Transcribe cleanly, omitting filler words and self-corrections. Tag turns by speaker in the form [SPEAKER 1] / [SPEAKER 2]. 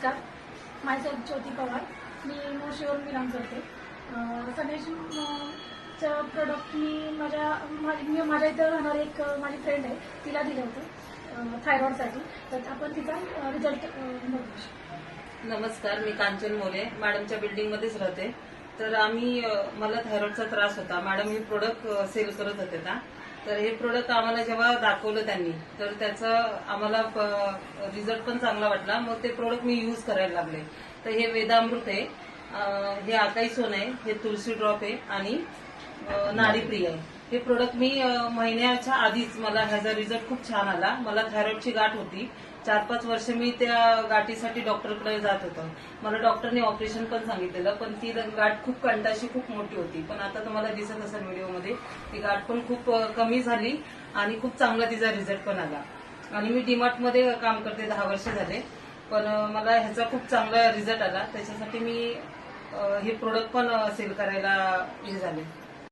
[SPEAKER 1] नमस्कार, माझं ज्योती पवार. मी मोशीवरून बिलॉंग करते. सनेशचं प्रोडक्ट मी माझ्या इथं राहणार एक माझी फ्रेंड आहे, तिला दिलं होतं थायरॉइडसाठी. तर आपण तिचा रिझल्ट बघू शकतो.
[SPEAKER 2] नमस्कार, मी कांचन मोरे मॅडमच्या बिल्डिंगमध्येच राहते. तर मला थायरॉइडचा त्रास होता. मॅडम हे प्रोडक्ट सेल करत होते ना, तर हे प्रोडक्ट आम्हाला जेव्हा दाखवलं त्यांनी, तर त्याचा आम्हाला रिझल्ट पण चांगला वाटला. मग ते प्रोडक्ट मी यूज करायला लागले. तर हे वेदामृत आहे, हे आकाई सोन आहे, हे तुळशी ड्रॉप आहे आणि नाडीप्रिय आहे. हे प्रोडक्ट मी महिन्याच्या आधीच मला ह्याचा रिझल्ट खूप छान आला. मला थायरॉइडची गाठ होती. 4-5 वर्ष मी त्या गाठीसाठी डॉक्टरकडे जात होतो. मला डॉक्टरने ऑपरेशन पण सांगितलेलं, पण ती गाठ खूप कंटाशी खूप मोठी होती. पण आता तुम्हाला दिसत असेल व्हिडिओमध्ये, ती गाठ पण खूप कमी झाली आणि खूप चांगला तिचा रिझल्ट पण आला. आणि मी डीमार्टमध्ये काम करते, 10 वर्ष झाले. पण मला ह्याचा खूप चांगला रिझल्ट आला. त्याच्यासाठी मी हे प्रोडक्ट पण सेल करायला हे झाले.